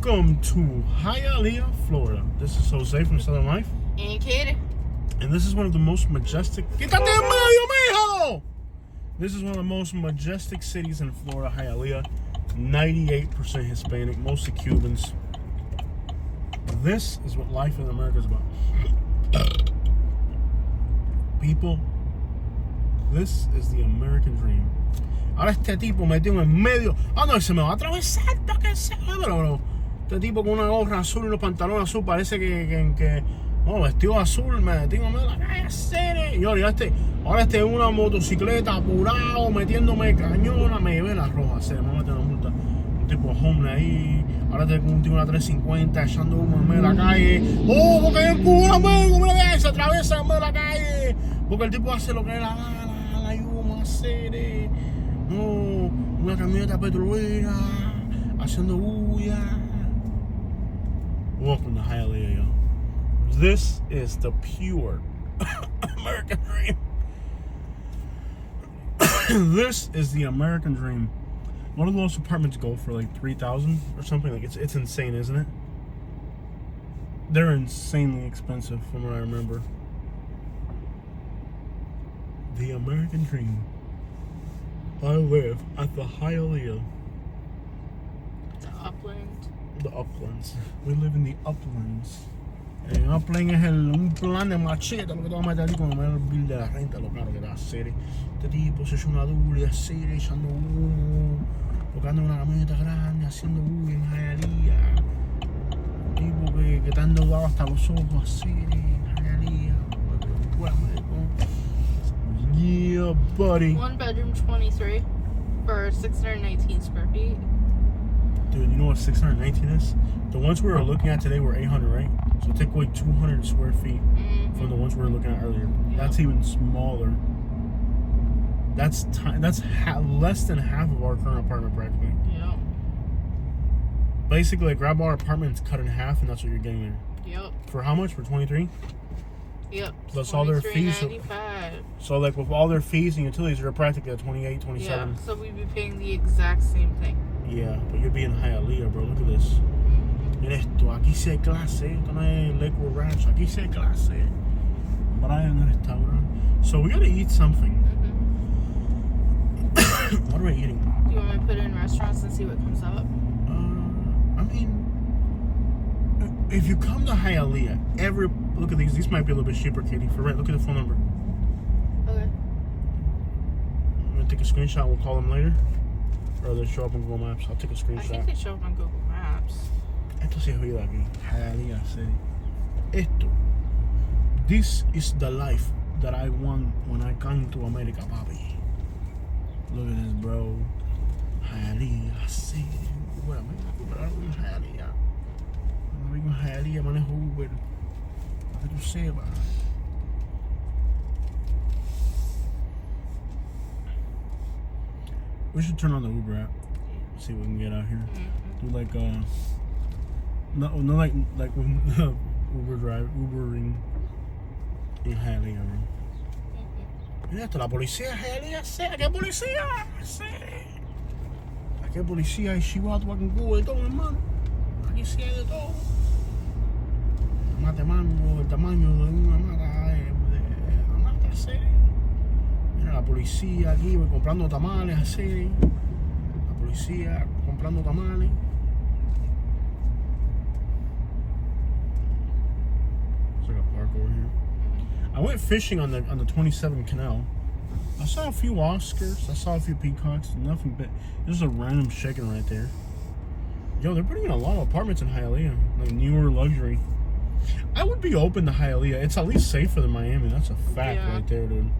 Welcome to Hialeah, Florida. This is Jose from Southern Life. And Kid. And this is one of the most majestic... Quítate en medio, mijo! This is one of the most majestic cities in Florida, Hialeah. 98% Hispanic, mostly Cubans. This is what life in America is about. People, this is the American dream. Ahora este tipo metido en medio. Ah, no, se me va a atravesar, que se bro. Este tipo con una gorra azul y unos pantalones azul, parece que no, vestido azul, me metido en medio de la calle. Y ahora este es una motocicleta apurado, metiéndome cañona, me llevé la roja, se me mete una multa. Un tipo hombre ahí. Ahora tengo un tipo una 350 echando humo en medio de la calle. ¡Oh, porque hay un cubano, amigo! Mira, se atraviesa en medio de la calle. Porque el tipo hace lo que le da la yuma, hacer. No, una camioneta petrolera haciendo bulla. Welcome to Hialeah, yo. This is the pure American dream. This is the American dream. One of those apartments go for like $3,000 or something. Like it's insane, isn't it? They're insanely expensive, from what I remember. The American dream. I live at the Hialeah. The upland. The uplands. We live in the uplands. El upland es un plan de machete, lo que te va a meter ahí cuando me da el bill de la renta, lo caro que te va a hacer. Este tipo se echa una dura, así, echando humo, tocando una camioneta grande, haciendo bulla en Hialeah. Un tipo que está endeudado hasta los ojos, así, en Hialeah. Yeah, buddy. 1 bedroom, 23 for 619 square feet. Dude, you know what 619 is? The ones we were looking at today were 800, right? So take away 200 square feet from the ones we were looking at earlier. Yep. That's even smaller. That's less than half of our current apartment practically. Yeah. Basically, like, grab our apartment, cut in half, and that's what you're getting there. Yep. For how much? For 23? Yep. Plus all their fees. $23.95. So like with all their fees and utilities, you're practically at 28, 27. Yeah. So we'd be paying the exact same thing. Yeah, but you're being Hialeah, bro. Look at this. Mira esto, aquí sí hay clase. Esto no es Lakewood Ranch. Aquí sí hay clase. Vaya en el restaurante. So we gotta eat something. What are we eating? Do you want me to put it in restaurants and see what comes up? I mean, if you come to Hialeah, look at these. These might be a little bit cheaper, Katie. For rent, look at the phone number. Okay. I'm gonna take a screenshot. We'll call them later. Or they show up on Google Maps. I'll take a screenshot. I think they show up on Google Maps. Esto sí es vida aquí. Hialeah City. Esto. This is the life that I want when I come to America, papi. Look at this, bro. Hialeah City. Bueno, me voy a comprar algo en Hialeah. Cuando vengo a Hialeah manejo Uber. Para que tú sepas. We should turn on the Uber app. See what we can get out here. Do like no like when Ubering in Hialeah, bro. Mira esto, la policía de Hialeah, ¿qué policía? Aquí hay policía, hay chivato, aquí en Cuba y todo, hermano. Aquí sí hay de todo. Mate mango, el tamaño de una mata, así. Mira la policía aquí, voy comprando tamales, así. La policía comprando tamales. There's like a park over here. I went fishing on the 27 canal. I saw a few Oscars, I saw a few peacocks, nothing but there's a random chicken right there. Yo, they're putting in a lot of apartments in Hialeah, like newer luxury. I would be open to Hialeah. It's at least safer than Miami. That's a fact right there, dude.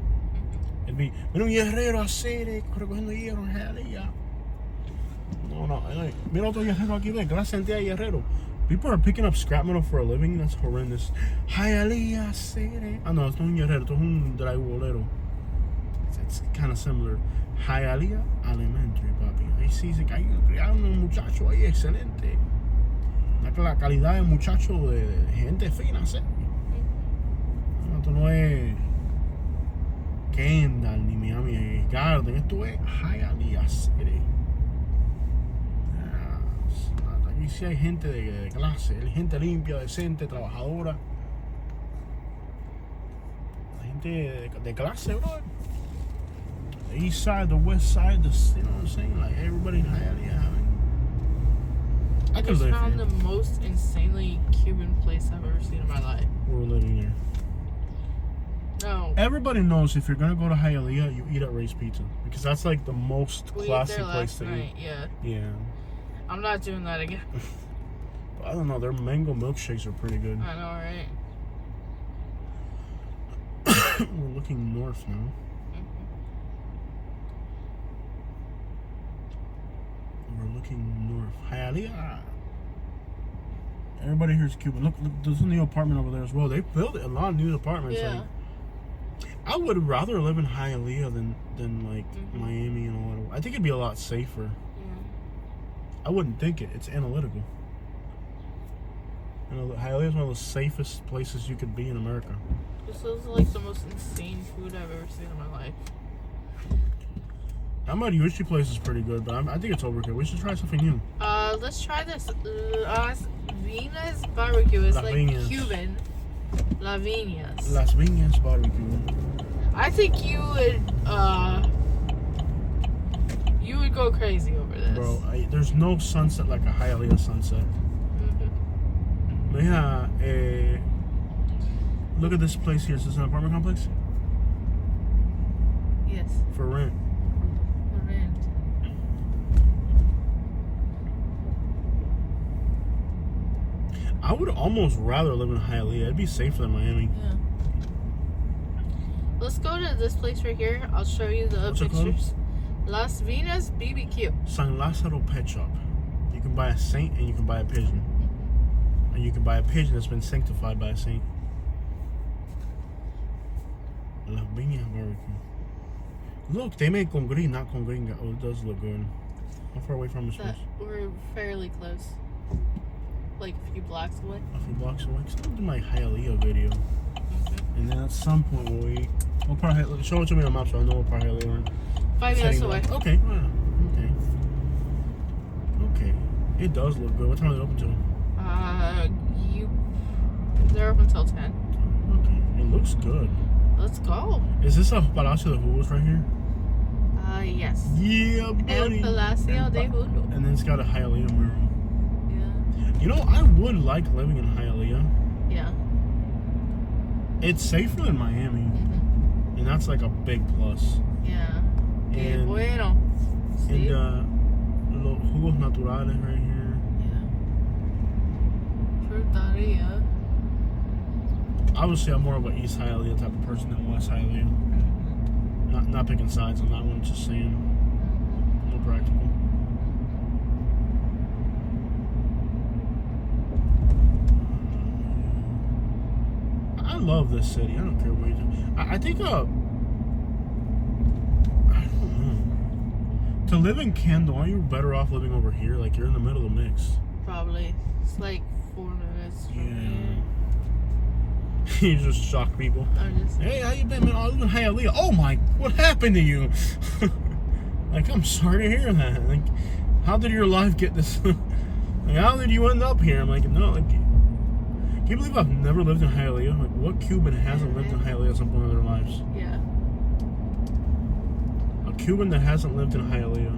It'd be, mira un hierrero así, recogiendo hierro en Hialeah. No, mira otro hierrero aquí, ve, gran cantidad de hierrero. People are picking up scrap metal for a living. That's horrendous. Hialeah City. Ah, no, it's not un hierrero, it's un drywallero. It's kind of similar. Hialeah Elementary, papi. Ahí sí se criaron unos muchachos ahí, excelente. La calidad de muchachos de gente fina, ¿sí? No, esto no es Kendall ni Miami Garden. Esto es Hialeah City. Y sí hay gente de clase, hay gente limpia, decente, trabajadora. Hay gente de clase, bro. The east side, the west side, you know what I'm saying? Like everybody in Hialeah. I could just live found here. the most insanely Cuban place I've ever seen in my life. We're living here. No. Everybody knows if you're gonna go to Hialeah, you eat at Ray's Pizza because that's like the most We ate classy there place last to night, eat. yeah. Yeah. I'm not doing that again. But I don't know. Their mango milkshakes are pretty good. I know, right? We're looking north now. We're looking north. Hialeah. Everybody here is Cuban. Look, there's a new apartment over there as well. They built a lot of new apartments. Yeah. Like, I would rather live in Hialeah than like Miami and all that. I think it'd be a lot safer. Yeah. I wouldn't think it. It's analytical. You know, Hialeah is one of the safest places you could be in America. This is like the most insane food I've ever seen in my life. That Mariucci place is pretty good, but I think it's overkill. We should try something new. Let's try this. Las Vinas barbecue is Las like Viñas. Cuban. La Viñas. Las Viñas barbecue. I think you would go crazy over this. Bro, there's no sunset like a Hialeah sunset. Mija, look at this place here. Is this an apartment complex? Yes. For rent. For rent. I would almost rather live in Hialeah. It'd be safer than Miami. Yeah. Let's go to this place right here. I'll show you the What's it called? pictures. Las Vinas BBQ. San Lázaro Pet Shop. You can buy a saint and you can buy a pigeon. And you can buy a pigeon that's been sanctified by a saint. Las Viñas barbecue. Look, they make con green, not con gringa. Oh, it does look good. How far away from this place? We're fairly close. Like a few blocks away. A few blocks away. Cause I'll do my Hialeah video. And then at some point we'll eat. What part of Hialeah? Show it to me on the map so I know what part of Hialeah we're in. 5 minutes away. Okay. Wow. Okay. Okay. It does look good. What time are they open till? They're up until 10. Okay. It looks good. Let's go. Is this a Palacio de Jugos right here? Yes. Yeah, buddy. El Palacio de Jugo. And then it's got a Hialeah mural. Yeah. You know, I would like living in Hialeah. Yeah. It's safer than Miami. And that's like a big plus. Yeah. Que And- bueno. See? And los jugos naturales right here. Yeah. Frutaria. Obviously, I'm more of an East Hialeah type of person than West Hialeah. Not picking sides on that one, just saying more practical. I love this city. I don't care what you do. I think I don't know. To live in Kendall, aren't you better off living over here? Like you're in the middle of the mix. Probably. It's like 4 minutes from here. You just shock people. I'm just. Hey, how you been, man? I live in Hialeah. Oh my, what happened to you? Like, I'm sorry to hear that. Like, how did your life get this? Like, how did you end up here? I'm like, no, like, can you believe I've never lived in Hialeah? Like, what Cuban hasn't lived in Hialeah at some point in their lives? Yeah. A Cuban that hasn't lived in Hialeah.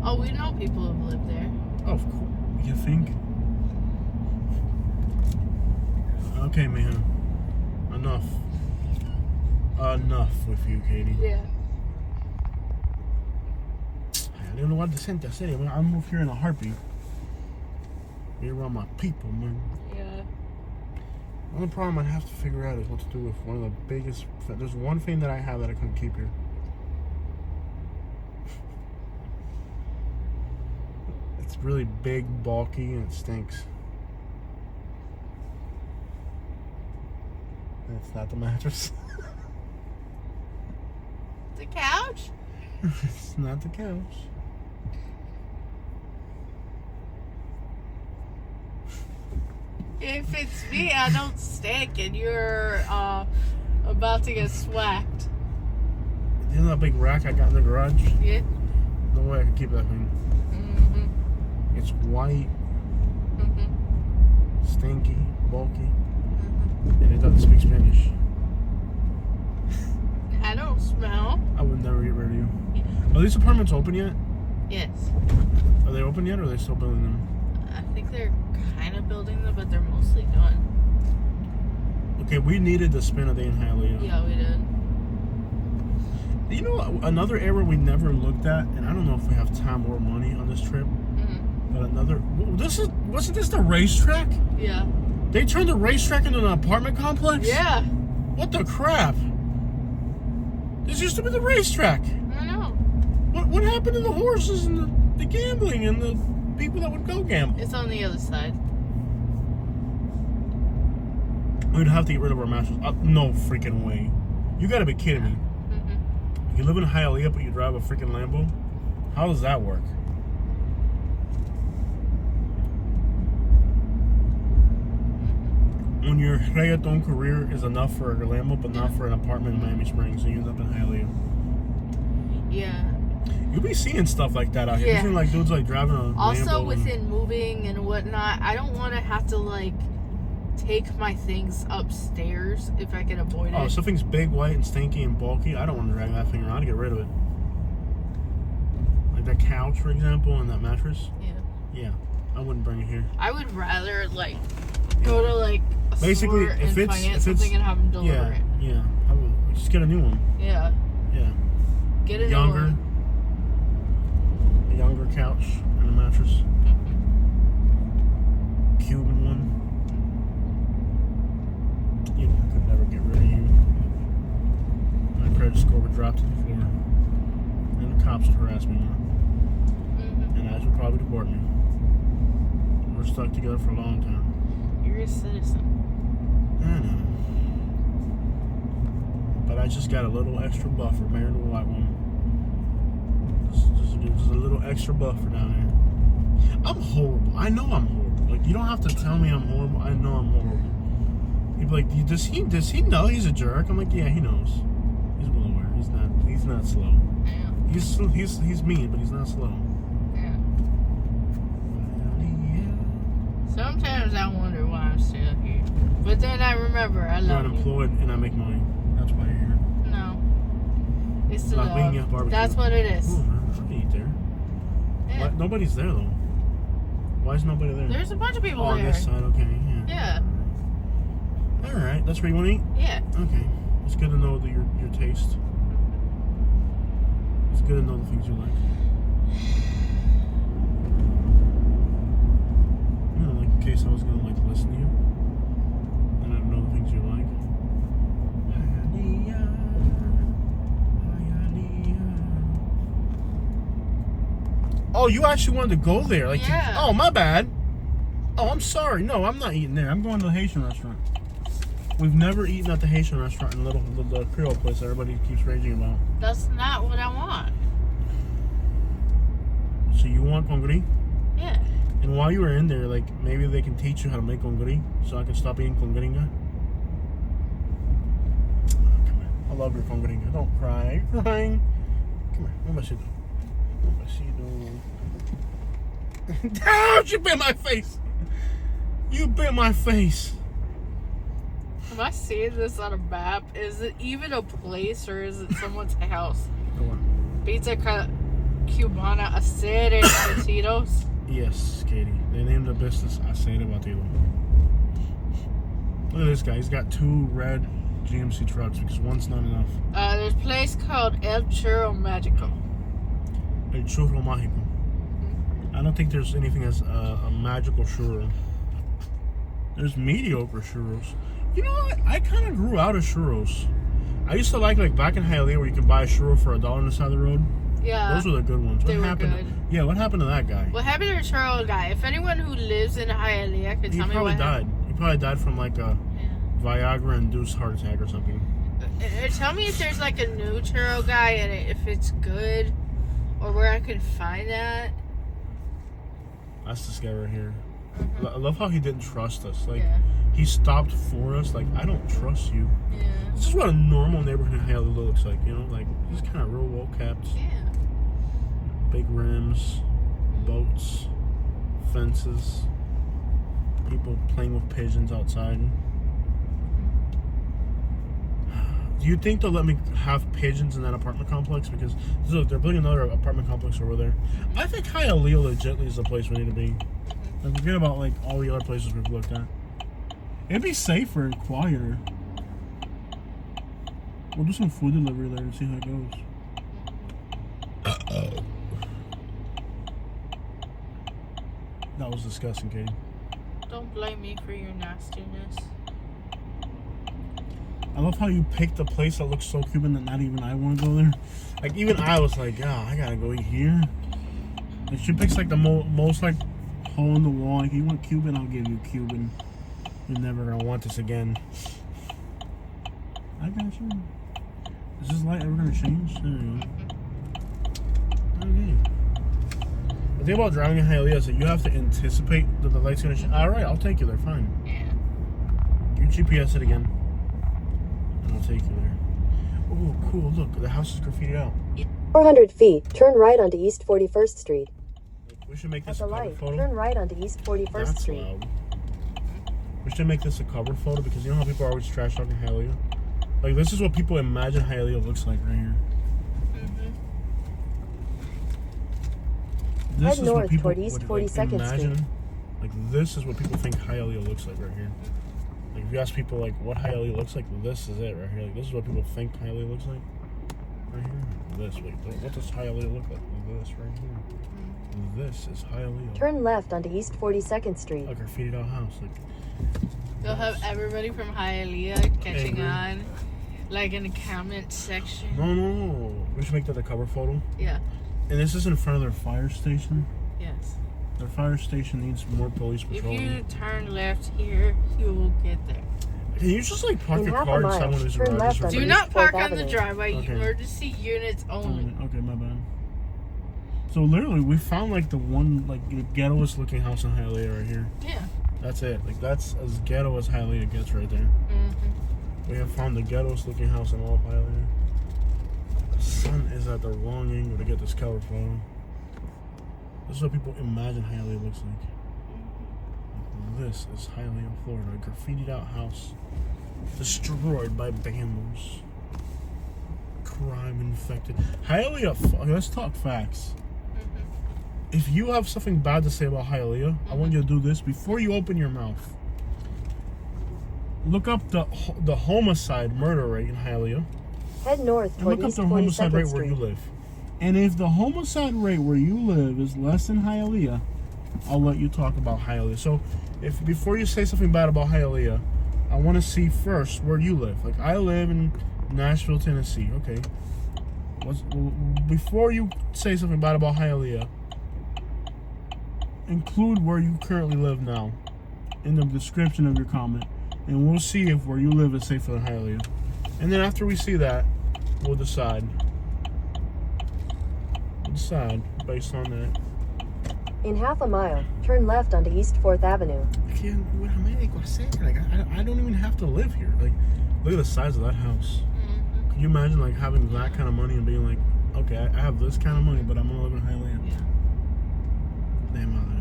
Oh, we know people who have lived there. Oh, of course. You think? Okay, man. Enough with you, Katie. Yeah. I don't know what decente hacer. I'll move here in a heartbeat. Be around my people, man. Yeah. The only problem I'd have to figure out is what to do with one of the biggest. There's one thing that I have that I couldn't keep here. It's really big, bulky, and it stinks. It's not the mattress. The couch? It's not the couch. If it's me, I don't stink, and you're about to get swacked. You know that big rack I got in the garage? Yeah. No way I could keep that thing. It's white. Stinky, bulky, and it doesn't speak Spanish. I don't smell. I would never get rid of you. Yeah. Are these apartments open yet? Yes. Are they open yet, or are they still building them? I think they're kind of building them, but they're mostly done. Okay, we needed to spend a day in Hialeah. Yeah, we did. You know, another area we never looked at, and I don't know if we have time or money on this trip, but wasn't this the racetrack? Yeah. They turned the racetrack into an apartment complex? Yeah. What the crap? This used to be the racetrack. I know. What happened to the horses and the gambling and the people that would go gamble? It's on the other side. We'd have to get rid of our mattress. No freaking way. You gotta be kidding me. You live in Hialeah, but you drive a freaking Lambo? How does that work? When your reggaeton career is enough for a Lambo, but not for an apartment in Miami Springs, so you end up in Hialeah. Yeah. You'll be seeing stuff like that out here. Yeah. You're seeing like dudes like driving a Also, Lambo within moving and whatnot, I don't want to have to like take my things upstairs if I can avoid it. Oh, something's big, white, and stinky and bulky. I don't want to drag that thing around to get rid of it. Like that couch, for example, and that mattress. Yeah. Yeah, I wouldn't bring it here. I would rather like go to like a Basically, store if and it's- finance if it's- something and have them deliver Yeah, it. yeah. I would just get a new one. Yeah. Yeah. Get a new Younger. one. A younger couch and a mattress. Cuban one. You know, I could never get rid of you. My credit score would drop to the floor. And the cops would harass me more. And I would probably deport me. We're stuck together for a long time. You're a citizen. I know. But I just got a little extra buffer married to a white woman. Just a little extra buffer down there. I'm horrible. I know I'm horrible. Like, you don't have to tell me I'm horrible. I know I'm horrible. He'd be like, does he know he's a jerk? I'm like, yeah, he knows. He's well aware. He's not slow. Yeah. He's mean, but he's not slow. Yeah. Sometimes I wonder why I'm still here. But then I remember I You're love you. unemployed and I make money. That's why you're here. No. It's the La love. Piña barbecue. That's what it is. Ooh, I can eat there. Yeah. Why, nobody's there though. Why is nobody there? There's a bunch of people on there. this side, okay. Yeah. Yeah. Alright, that's where you want to eat? Yeah. Okay. It's good to know your taste. It's good to know the things you like. You know, like in case I was gonna like listen to you. And I know the things you like. Hialeah, Hialeah. Oh, you actually wanted to go there? Like, Yeah. Oh, my bad. Oh, I'm sorry. No, I'm not eating there. I'm going to the Haitian restaurant. We've never eaten at the Haitian restaurant in the Creole place everybody keeps raging about. That's not what I want. So you want congri? Yeah. And while you were in there, like, maybe they can teach you how to make congri so I can stop eating congringa? Oh, come here. I love your congringa. Don't cry. You're crying. Come here. What am I doing? What am I doing? Ouch! You bit my face! You bit my face! Am I seeing this on a map? Is it even a place or is it someone's house? Go on. Pizza Cubana Acere Batidos. Yes, Katie. They named the business Acere Batido. Look at this guy. He's got 2 red GMC trucks because one's not enough. There's a place called El Churro Magico. El Churro Mágico. I don't think there's anything as a magical churro. There's mediocre churros. You know what? I kind of grew out of churros. I used to like back in Hialeah where you could buy a churro for $1 on the side of the road. Yeah. Those were the good ones. They What were happened? good. Yeah, what happened to that guy? What happened to the churro guy? If anyone who lives in Hialeah could He tell me probably what happened. died. He probably died from like a Yeah. Viagra-induced heart attack or something. Tell me if there's like a new churro guy and if it's good or where I could find that. That's this guy right here. I love how he didn't trust us. Like, Yeah. he stopped for us. Like, I don't trust you. Yeah. This is what a normal neighborhood in Hialeah looks like, you know? Like, just kind of real well kept. Yeah. Big rims, boats, fences. People playing with pigeons outside. Do you think they'll let me have pigeons in that apartment complex? Because look, they're building another apartment complex over there. I think Hialeah legitly is the place we need to be. Like, forget about like all the other places we've looked at. It'd be safer and quieter. We'll do some food delivery there and see how it goes. That was disgusting, Katie. Don't blame me for your nastiness. I love how you picked a place that looks so Cuban that not even I want to go there. Like, even I was like, yeah, I gotta go eat here. And she picks like the most like hole in the wall. Like, you want Cuban, I'll give you Cuban. You're never gonna want this again. I got you. Is this light ever gonna change? There we go. Okay. The thing about driving in Hialeah is that you have to anticipate that the light's gonna change. Alright, I'll take you there, fine. Yeah. You GPS it again. And I'll take you there. Oh, cool, look, the house is graffitied out. 400 feet, turn right onto East 41st Street. We should make At this the a cover light, photo. turn right onto East 41st That's Street. loud. We should make this a cover photo because you know how people are always trash talking Hialeah? Like, this is what people imagine Hialeah looks like right here. This Head is what north people toward East would, 42nd imagine. Street. Like, this is what people think Hialeah looks like right here. Like, if you ask people, like, what Hialeah looks like, this is it right here. Like, this is what people think Hialeah looks like. Right here. This, wait, what does Hialeah look like? This right here. This is Hialeah. Turn left onto East 42nd Street. A graffitied out house. Like, They'll have everybody from Hialeah catching Angry. on, like in the comment section. no. We should make that a cover photo. Yeah. And this is in front of their fire station. Yes. Their fire station needs more police If patrol. you turn left here, you will get there. Can you just like park In your half a car mile, inside one of these turn garages? left or on Do something? East not park 4th on the Avenue. driveway. Okay. Emergency units only. Okay, my bad. So literally, we found like the one like the ghettoest looking house in Hialeah right here. Yeah. That's it. Like that's as ghetto as Hialeah gets right there. We have found the ghettoest looking house in all of Hialeah. The sun is at the wrong angle to get this cover photo. This is what people imagine Hialeah looks like. This is Hialeah, Florida. A graffitied out house. Destroyed by vandals. Crime infected. Hialeah, let's talk facts. If you have something bad to say about Hialeah, I want you to do this before you open your mouth. Look up the homicide murder rate in Hialeah. Head north And toward look up East the homicide 42nd rate where you Street. live. And if the homicide rate where you live is less than Hialeah, I'll let you talk about Hialeah. So, if before you say something bad about Hialeah, I want to see first where you live. Like, I live in Nashville, Tennessee. Okay. Before you say something bad about Hialeah, include where you currently live now in the description of your comment. And we'll see if where you live is safer than Hialeah. And then after we see that, we'll decide. Based on that. In half a mile, turn left onto East 4th Avenue. Like, I don't even have to live here. Like, look at the size of that house. Can you imagine like having that kind of money and being like, okay, I have this kind of money, but I'm gonna live in Hialeah. Yeah. Damn,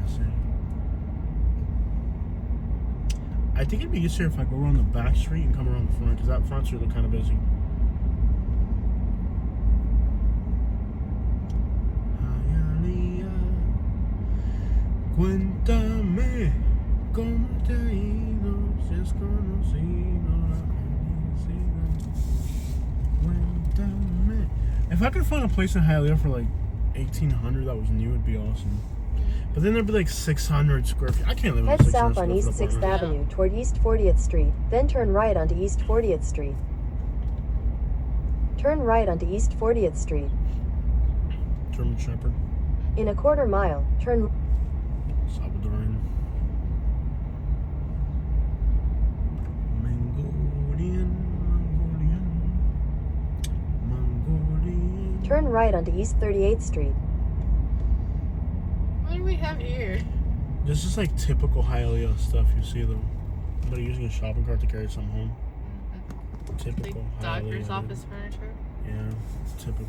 I think it'd be easier if I go around the back street and come around the front, because that front street look kind of busy. Cuéntame cómo te ha ido, si has conocido la felicidad. Cuéntame. If I could find a place in Hialeah for like 1,800 that was new, it'd be awesome. But then there'd be like 600 square feet. I can't live in a Head 600 south square on foot East 6th apartment. Avenue toward East 40th Street, then turn right onto East 40th Street. Turn right onto East 40th Street. German Shepherd. In a quarter mile, turn Salvadorian. Mongolian. turn right onto East 38th Street. What do we have here? This is like typical Hialeah stuff you see though. Somebody using a shopping cart to carry something home. Like Typical doctor's Hialeah, office furniture. Yeah, typical.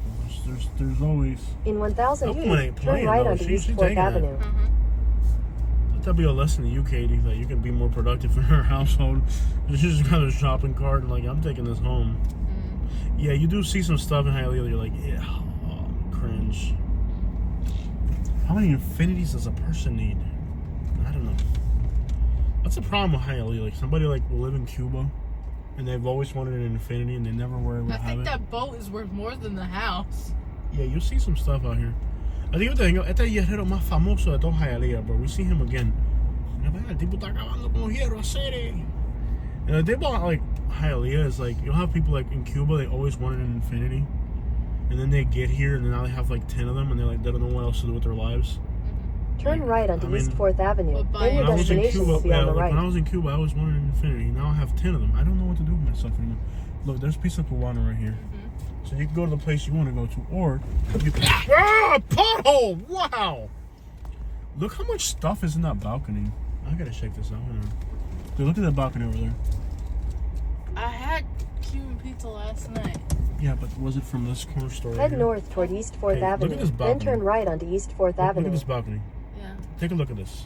There's always In 1,000 That woman feet, ain't turn playing, right though. onto She's East 4th taking it. Avenue. the That'll be a lesson to you, Katie, that you can be more productive in your household. You just got a shopping cart and like, I'm taking this home. Yeah, you do see some stuff in Hialeah. You're like, yeah, oh, cringe. How many infinities does a person need? I don't know. That's the problem with Hialeah. Like somebody like will live in Cuba, and they've always wanted an infinity, and they never were able to have it. I think that boat is worth more than the house. Yeah, you see some stuff out here. I think este es el hierrero más famoso de todo Hialeah, bro. We see him again. El tipo está acabando con los hierros, hacer. And the thing about like Hialeah is like you'll have people like in Cuba, they always wanted an infinity, and then they get here and now they have like 10 of them, and they're like they don't know what else to do with their lives. Turn right onto East 4th Avenue. But Then your When I was in destination Cuba, will be on the like, right. when I was in Cuba, I always wanted an infinity. Now I have 10 of them. I don't know what to do with myself anymore. Look, there's Pizza Cubana right here. So you can go to the place you want to go to, or you can... Ah! Pothole! Wow! Look how much stuff is in that balcony. I gotta check this out. Hold on. Dude, look at that balcony over there. I had Cuban pizza last night. Yeah, but was it from this corner store? Head north toward East 4th Hey, look at Avenue. this Then balcony. turn right onto East 4th Look Avenue. at this balcony. Yeah. Take a look at this.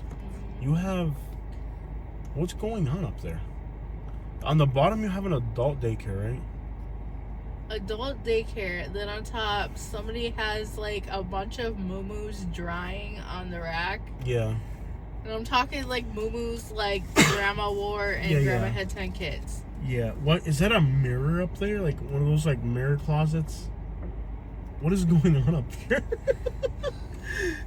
You have... What's going on up there? On the bottom, you have an adult daycare, right? Adult daycare. Then on top, somebody has like a bunch of moo-moos drying on the rack. Yeah. And I'm talking like moo-moos like grandma wore and Yeah, grandma yeah. had 10 kids. Yeah. What is that? A mirror up there? Like one of those like mirror closets? What is going on up here?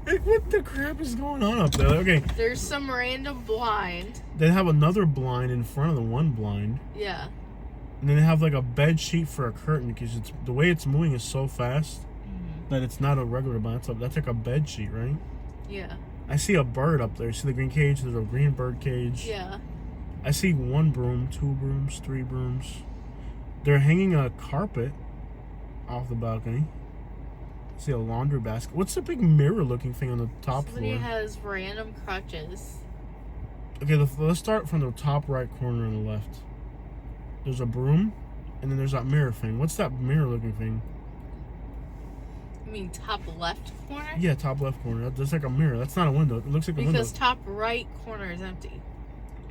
Like, what the crap is going on up there? Okay. There's some random blind. They have another blind in front of the one blind. Yeah. And then they have like a bed sheet for a curtain because it's the way it's moving is so fast that it's not a regular blind. That's like a bed sheet, right? Yeah. I see a bird up there. See the green cage? There's a green bird cage. Yeah. I see 1 broom, 2 brooms, 3 brooms. They're hanging a carpet off the balcony. I see a laundry basket. What's the big mirror looking thing on the top Somebody floor? has random crutches. Okay, let's start from the top right corner on the left. There's a broom, and then there's that mirror thing. What's that mirror looking thing? You mean top left corner? Yeah, top left corner. That's like a mirror. That's not a window. It looks like a window. Because top right corner is empty.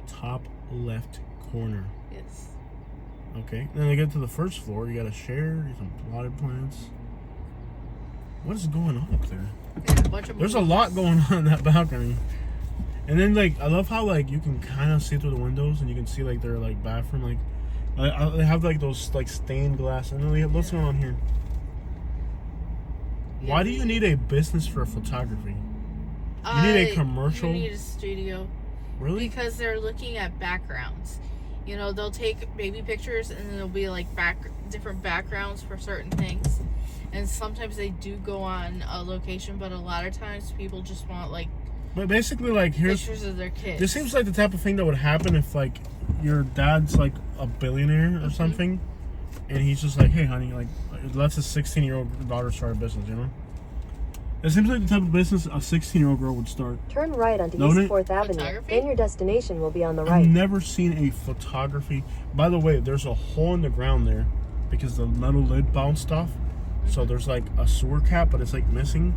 Top left corner. Yes. Okay. Then they get to the first floor. You got a chair, some potted plants. What is going on up there? And a bunch of There's a moo-moos. lot going on in that balcony. And then like I love how like you can kind of see through the windows and you can see like their like bathroom like they have like those like stained glass. And then they have, what's going on here? Yeah. Why do you need a business for photography? You need a commercial? You need a studio. Really? Because they're looking at backgrounds. You know, they'll take baby pictures and then there'll be like different backgrounds for certain things. And sometimes they do go on a location, but a lot of times people just want like But basically like here's pictures of their kids. this seems like the type of thing that would happen if like your dad's like a billionaire or something, and he's just like, hey honey, like lets his 16-year-old daughter start a business, you know? It seems like the type of business a 16-year-old girl would start. Turn right onto Don't East it? 4th Avenue. Photography? Then your destination will be on the I've right. never seen a photography. By the way, there's a hole in the ground there because the metal lid bounced off. So there's like a sewer cap, but it's like missing.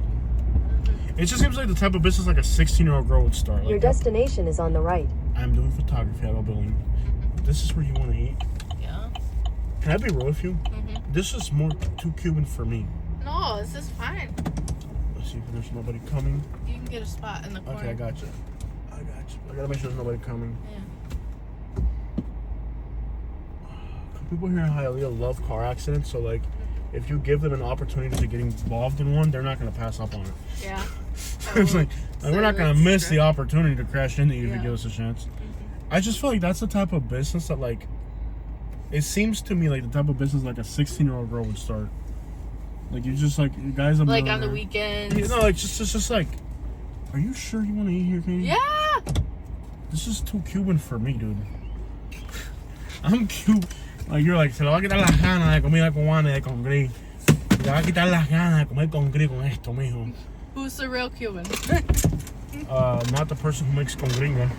It just seems like the type of business like a 16-year-old girl would start. Your Like, destination is on the right. I'm doing photography at a building. This is where you want to eat. Yeah. Can I be real with you? This is more too Cuban for me. No, this is fine. Let's see if there's nobody coming. You can get a spot in the corner. Okay, I got you. I gotta make sure there's nobody coming. Yeah. People here in Hialeah love car accidents, so like, if you give them an opportunity to get involved in one, they're not gonna pass up on it. Yeah. It's like we're not gonna let's miss try. the opportunity to crash into you if Yeah. you give us a chance. I just feel like that's the type of business that like, it seems to me like the type of business like a 16-year-old girl would start. Like you just like you guys are Like on the weekends. You know, like just like, are you sure you want to eat here, Katie? Yeah. This is too Cuban for me, dude. I'm Cuban. Like you're like, se le va a quitar las ganas de comida cubana y de con gris. Se le va a quitar las ganas de comer con gris con esto, mijo. Who's the real Cuban? Not the person who makes con gringa.